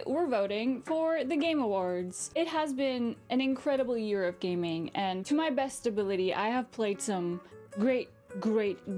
we're voting for the Game Awards. It has been an incredible year of gaming, and to my best ability, I have played some great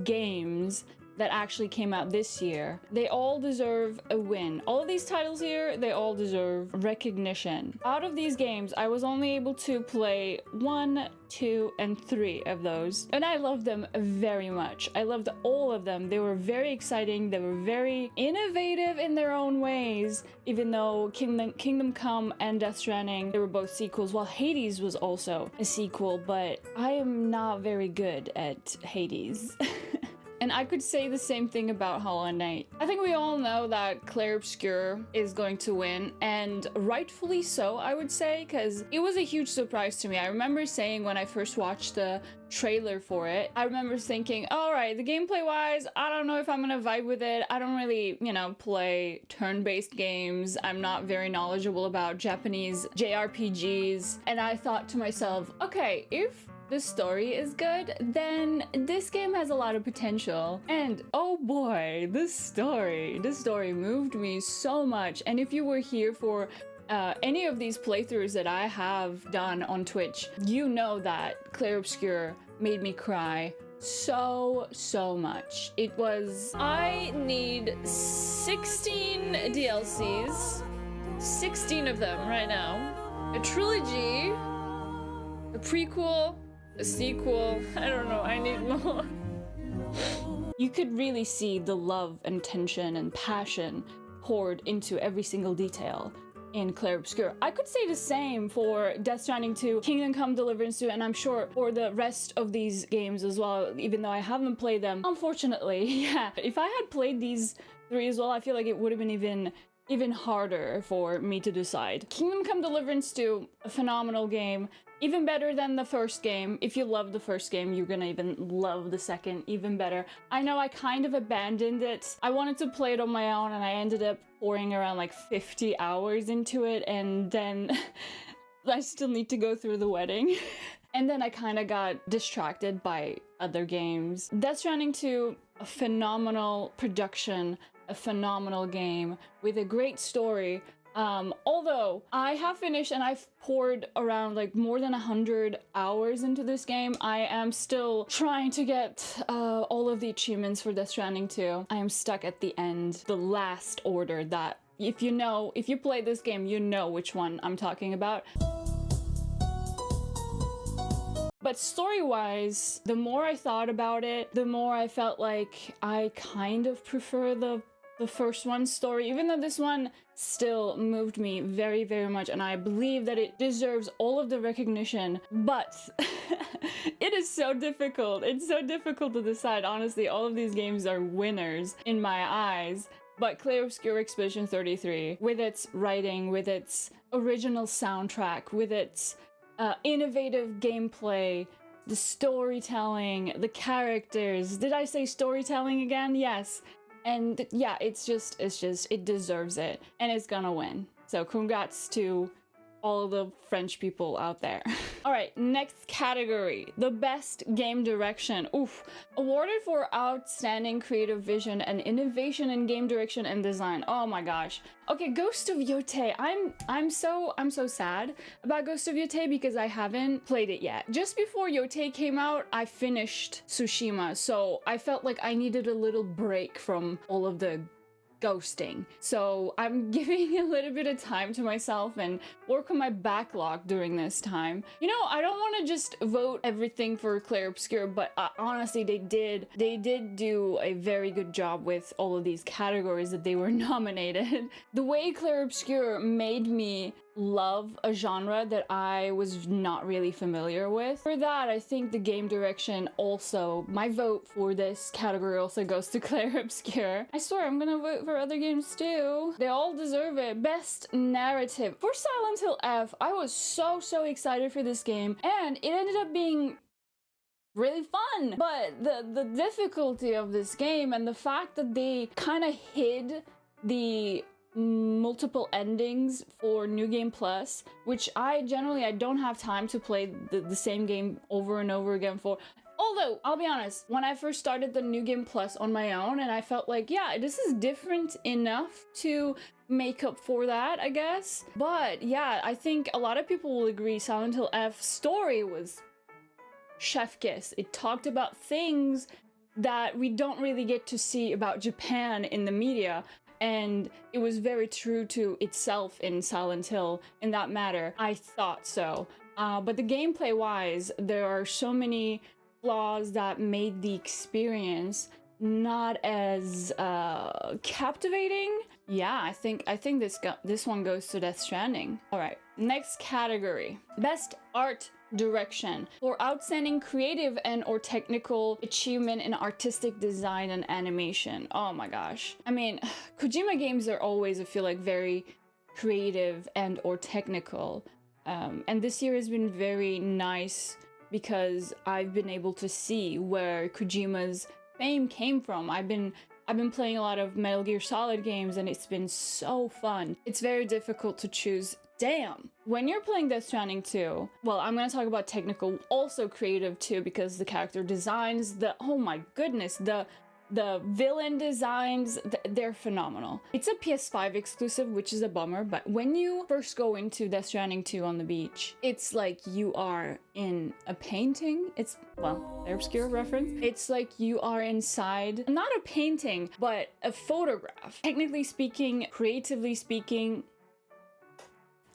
games that actually came out this year. They all deserve a win. All of these titles here, they all deserve recognition. Out of these games, I was only able to play 1, 2, and 3 of those, and I loved them very much. I loved all of them. They were very exciting. They were very innovative in their own ways, even though Kingdom Come and Death Stranding, they were both sequels, while Hades was also a sequel, but I am not very good at Hades. And I could say the same thing about Hollow Knight. I think we all know that Clair Obscur is going to win, and rightfully so, I would say, because it was a huge surprise to me. I remember saying when I first watched the trailer for it, I remember thinking, all right, the gameplay-wise, I don't know if I'm gonna vibe with it. I don't really, you know, play turn-based games. I'm not very knowledgeable about Japanese JRPGs. And I thought to myself, okay, if the story is good, then this game has a lot of potential. And oh boy, this story moved me so much. And if you were here for any of these playthroughs that I have done on Twitch, you know that Clair Obscur made me cry so much. It was, I need 16 DLCs, 16 of them right now, a trilogy, a prequel, a sequel. I don't know, I need more. You could really see the love and tension and passion poured into every single detail in Clair Obscur. I could say the same for Death Stranding 2, Kingdom Come Deliverance 2, and I'm sure for the rest of these games as well, even though I haven't played them. Unfortunately, yeah. If I had played these 3 as well, I feel like it would have been even harder for me to decide. Kingdom Come Deliverance 2, a phenomenal game. Even better than the first game. If you love the first game, you're gonna even love the second even better. I know I kind of abandoned it. I wanted to play it on my own, and I ended up pouring around like 50 hours into it, and then I still need to go through the wedding. And then I kind of got distracted by other games. Death Stranding 2, a phenomenal production, a phenomenal game with a great story. Although I have finished and I've poured around like more than 100 hours into this game, I am still trying to get all of the achievements for Death Stranding 2. I am stuck at the end, the last order that, if you play this game, you know which one I'm talking about. But story-wise, the more I thought about it, the more I felt like I kind of prefer the first one's story, even though this one still moved me very much, and I believe that it deserves all of the recognition. But it is so difficult. It's so difficult to decide. Honestly, all of these games are winners in my eyes. But Clair Obscur Expedition 33, with its writing, with its original soundtrack, with its innovative gameplay, the storytelling, the characters. Did I say storytelling again? Yes. And yeah, it deserves it, and it's gonna win. So congrats to all the French people out there. All right, next category, the best game direction. Oof, awarded for outstanding creative vision and innovation in game direction and design. Oh my gosh. Okay, Ghost of Yotei. I'm so sad about Ghost of Yotei because I haven't played it yet. Just before Yotei came out, I finished Tsushima, so I felt like I needed a little break from all of the ghosting. So I'm giving a little bit of time to myself and work on my backlog during this time. You know, I don't want to just vote everything for Clair Obscur, but honestly, they did do a very good job with all of these categories that they were nominated. The way Clair Obscur made me love a genre that I was not really familiar with. For that, I think the game direction also, my vote for this category also goes to Clair Obscur. I swear I'm gonna vote for other games too. They all deserve it. Best narrative. For Silent Hill F, I was so excited for this game, and it ended up being really fun. But the difficulty of this game and the fact that they kind of hid the multiple endings for New Game Plus, which I don't have time to play the same game over and over again for. Although, I'll be honest, when I first started the New Game Plus on my own, and I felt like, yeah, this is different enough to make up for that, I guess. But yeah, I think a lot of people will agree Silent Hill F's story was chef kiss. It talked about things that we don't really get to see about Japan in the media, and it was very true to itself in Silent Hill in that matter. I thought so. But the gameplay wise, there are so many flaws that made the experience not as captivating. Yeah, I think this one goes to Death Stranding. All right, next category: best art direction for outstanding creative and or technical achievement in artistic design and animation. Oh my gosh. I mean, Kojima games are always, I feel like, very creative and or technical. And this year has been very nice because I've been able to see where Kojima's fame came from. I've been playing a lot of Metal Gear Solid games and it's been so fun. It's very difficult to choose. Damn. When you're playing Death Stranding 2, well, I'm gonna talk about technical, also creative too, because the character designs, oh my goodness, the villain designs, they're phenomenal. It's a PS5 exclusive, which is a bummer, but when you first go into Death Stranding 2 on the beach, it's like you are in a painting. It's, well, obscure reference. It's like you are inside, not a painting, but a photograph. Technically speaking, creatively speaking.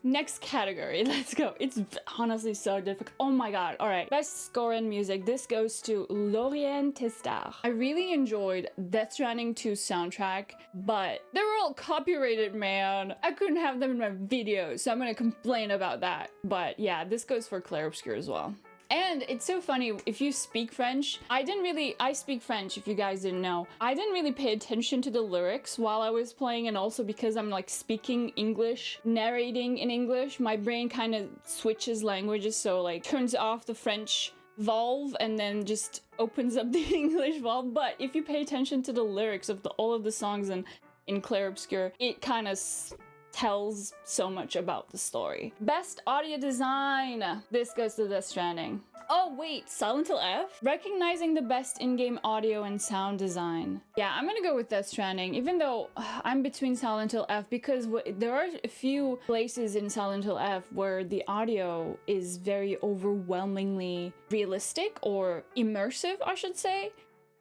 Next category, let's go. It's honestly so difficult. Oh my god. All right, best score and music. This goes to Lorient Testar. I really enjoyed Death Stranding 2 soundtrack, but they were all copyrighted, man. I couldn't have them in my videos, so I'm gonna complain about that. But yeah, this goes for Clair Obscur as well. And it's so funny, if you speak French, I speak French, if you guys didn't know. I didn't really pay attention to the lyrics while I was playing, and also because I'm like speaking English, narrating in English, my brain kind of switches languages, so like turns off the French valve and then just opens up the English valve. But if you pay attention to the lyrics of all of the songs in Clair Obscur, it kind of tells so much about the story. Best audio design. This goes to Death Stranding. Oh wait, Silent Hill F? Recognizing the best in-game audio and sound design. Yeah, I'm gonna go with Death Stranding, even though I'm between Silent Hill F, because there are a few places in Silent Hill F where the audio is very overwhelmingly realistic or immersive, I should say.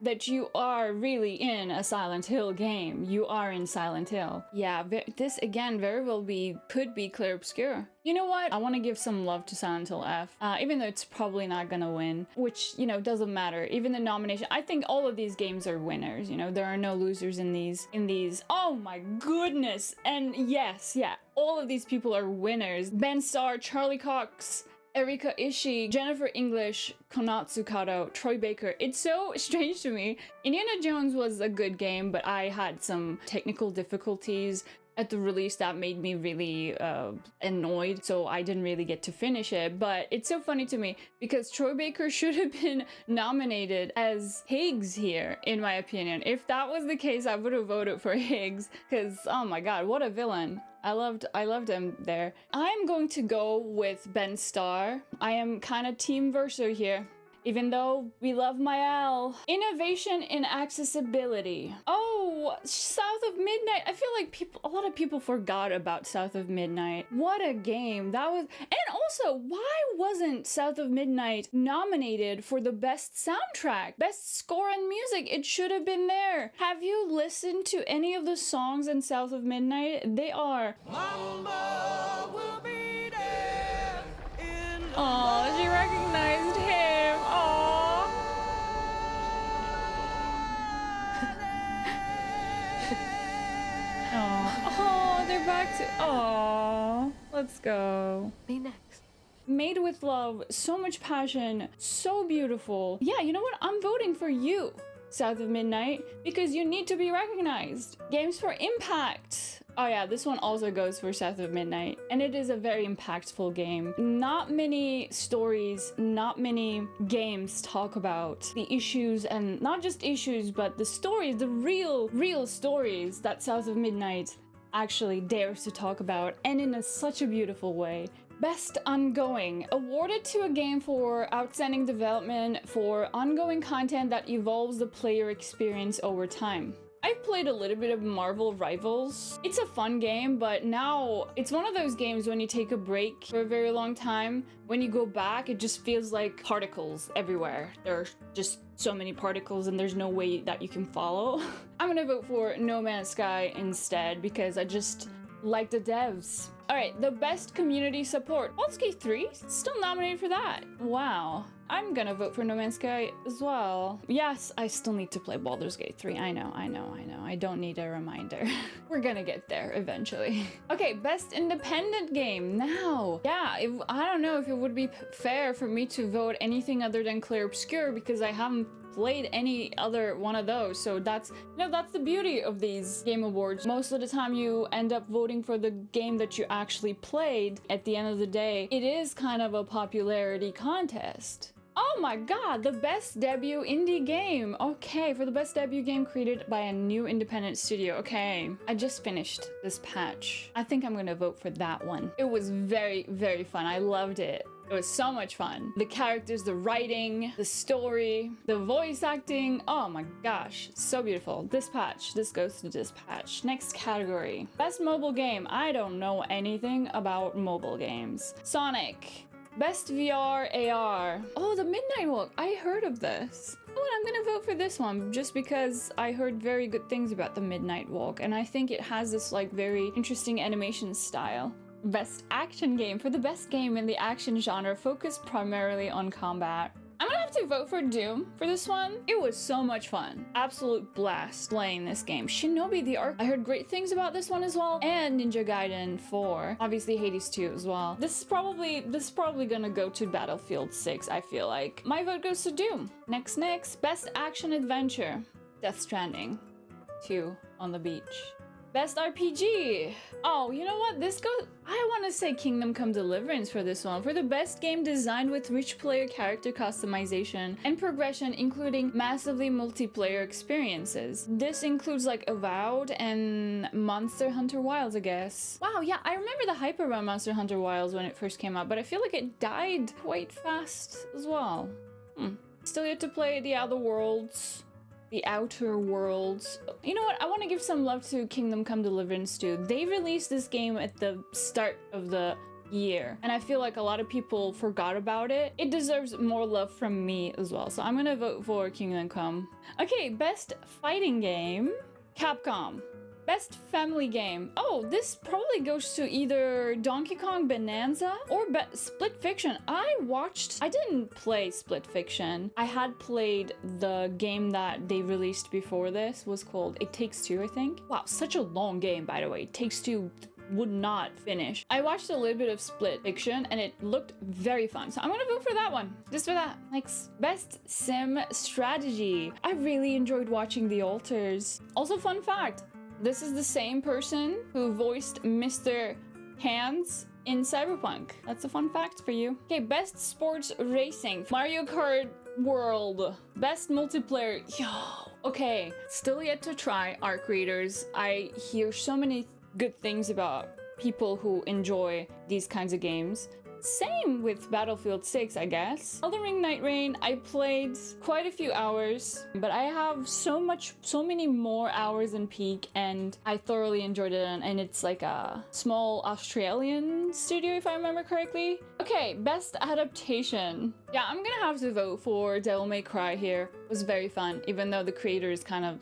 That you are really in a Silent Hill game. You are in Silent Hill. Yeah, this again very well could be Clair Obscur. You know what? I want to give some love to Silent Hill F, even though it's probably not gonna win, which, you know, doesn't matter. Even the nomination, I think all of these games are winners. You know, there are no losers in these. Oh my goodness! And yes, yeah, all of these people are winners. Ben Starr, Charlie Cox, Erika Ishii, Jennifer English, Konatsu Kato, Troy Baker. It's so strange to me. Indiana Jones was a good game, but I had some technical difficulties at the release that made me really annoyed, so I didn't really get to finish it. But it's so funny to me because Troy Baker should have been nominated as Higgs here, in my opinion. If that was the case, I would have voted for Higgs, because oh my god, what a villain. I loved him there. I'm going to go with Ben Starr. I am kind of team Verso here, even though we love Mael. Innovation in accessibility. Oh, South of Midnight. I feel like a lot of people forgot about South of Midnight. What a game that was. And also, why wasn't South of Midnight nominated for the best soundtrack, best score and music? It should have been there. Have you listened to any of the songs in South of Midnight? They are. Mama will be there. Oh, she recognized him. Oh, they're back to. Oh, let's go. Me next. Made with love, so much passion, so beautiful. Yeah, you know what? I'm voting for you, South of Midnight, because you need to be recognized. Games for Impact. Oh yeah, this one also goes for South of Midnight, and it is a very impactful game. Not many stories, not many games talk about the issues, and not just issues, but the stories, the real stories that South of Midnight actually dares to talk about, and in such a beautiful way. Best ongoing. Awarded to a game for outstanding development for ongoing content that evolves the player experience over time. I've played a little bit of Marvel Rivals. It's a fun game, but now it's one of those games when you take a break for a very long time, when you go back, it just feels like particles everywhere. There are just so many particles and there's no way that you can follow. I'm gonna vote for No Man's Sky instead because I just like the devs. All right, the best community support. Baldur's Gate 3 still nominated for that. Wow. I'm gonna vote for No Man's Sky as well. Yes, I still need to play Baldur's Gate 3. I know. I don't need a reminder. We're gonna get there eventually. Okay, best independent game now. Yeah, I don't know if it would be fair for me to vote anything other than Clair Obscur because I haven't played any other one of those. So that's the beauty of these game awards. Most of the time you end up voting for the game that you actually played. At the end of the day, it is kind of a popularity contest. Oh my god, the best debut indie game. Okay, for the best debut game created by a new independent studio. Okay, I just finished this patch. I think I'm gonna vote for that one. It was very, very fun. I loved it. It was so much fun. The characters, the writing, the story, the voice acting. Oh my gosh, so beautiful. This goes to this patch. Next category. Best mobile game. I don't know anything about mobile games. Sonic. Best VR AR. Oh, the Midnight Walk. I heard of this. Oh, and I'm gonna vote for this one just because I heard very good things about the Midnight Walk and I think it has this like very interesting animation style. Best action game. For the best game in the action genre focused primarily on combat. I'm gonna have to vote for Doom for this one. It was so much fun. Absolute blast playing this game. Shinobi the Arc. I heard great things about this one as well. And Ninja Gaiden 4. Obviously Hades 2 as well. This is probably gonna go to Battlefield 6, I feel like. My vote goes to Doom. Next. Best action adventure. Death Stranding 2 on the beach. Best RPG. Oh, you know what? I want to say Kingdom Come Deliverance for this one. For the best game designed with rich player character customization and progression, including massively multiplayer experiences. This includes like Avowed and Monster Hunter Wilds, I guess. Wow, yeah, I remember the hype around Monster Hunter Wilds when it first came out, but I feel like it died quite fast as well. Still yet to play The Outer Worlds. The Outer Worlds. You know what? I want to give some love to Kingdom Come Deliverance too. They released this game at the start of the year, and I feel like a lot of people forgot about it. It deserves more love from me as well. So I'm gonna vote for Kingdom Come. Okay, best fighting game. Capcom. Best family game. Oh, this probably goes to either Donkey Kong Bonanza or Split Fiction. I didn't play Split Fiction. I had played the game that they released before this, was called It Takes Two, I think. Wow, such a long game, by the way. It Takes Two would not finish. I watched a little bit of Split Fiction and it looked very fun. So I'm gonna vote for that one. Just for that. Next. Best sim strategy. I really enjoyed watching The Alters. Also, fun fact. This is the same person who voiced Mr. Hands in Cyberpunk. That's a fun fact for you. Okay, best sports racing. Mario Kart World. Best multiplayer. Yo. Okay, still yet to try Arc Raiders. I hear so many good things about people who enjoy these kinds of games. Same with Battlefield 6, I guess. Elden Ring Night Rain, I played quite a few hours, but I have so many more hours in Peak, and I thoroughly enjoyed it, and it's like a small Australian studio, if I remember correctly. Okay, best adaptation. Yeah, I'm gonna have to vote for Devil May Cry here. It was very fun, even though the creator is kind of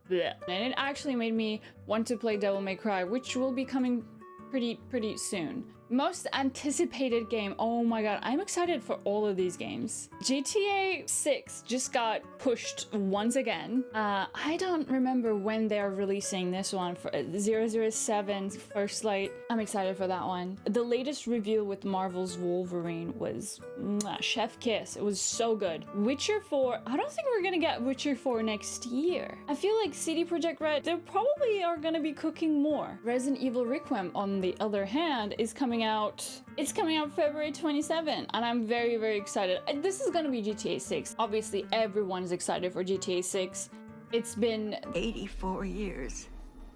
bleh. And it actually made me want to play Devil May Cry, which will be coming pretty soon. Most anticipated game. Oh my god, I'm excited for all of these games. GTA 6 just got pushed once again. I don't remember when they're releasing this one. For 007's First Light. I'm excited for that one. The latest reveal with Marvel's Wolverine was chef kiss. It was so good. Witcher 4. I don't think we're gonna get Witcher 4 next year. I feel like CD Projekt Red, they probably are gonna be cooking more. Resident Evil Requiem, on the other hand, is coming out. It's coming out February 27, and I'm very, very excited. This is gonna be GTA 6. Obviously, everyone's excited for GTA 6. It's been 84 years.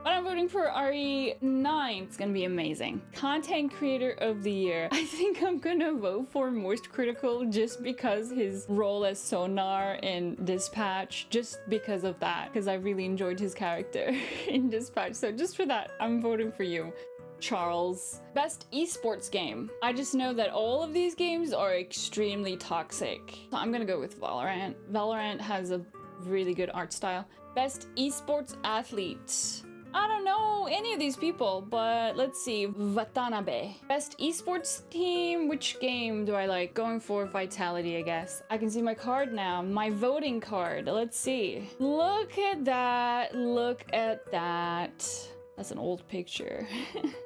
But I'm voting for RE9. It's gonna be amazing. Content Creator of the Year. I think I'm gonna vote for Most Critical just because his role as Sonar in Dispatch, just because of that, because I really enjoyed his character in Dispatch. So just for that, I'm voting for you, Charles. Best esports game. I just know that all of these games are extremely toxic. So I'm gonna go with Valorant. Valorant has a really good art style. Best esports athlete. I don't know any of these people, but let's see. Watanabe. Best esports team. Which game do I like? Going for Vitality, I guess. I can see my card now. My voting card. Let's see. Look at that. Look at that. That's an old picture.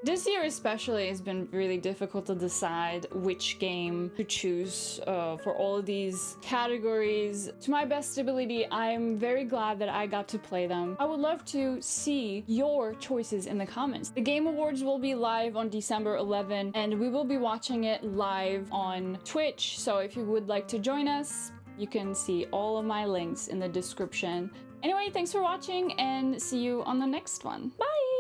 This year especially has been really difficult to decide which game to choose for all of these categories. To my best ability, I'm very glad that I got to play them. I would love to see your choices in the comments. The Game Awards will be live on December 11, and we will be watching it live on Twitch. So if you would like to join us, you can see all of my links in the description. Anyway, thanks for watching and see you on the next one. Bye!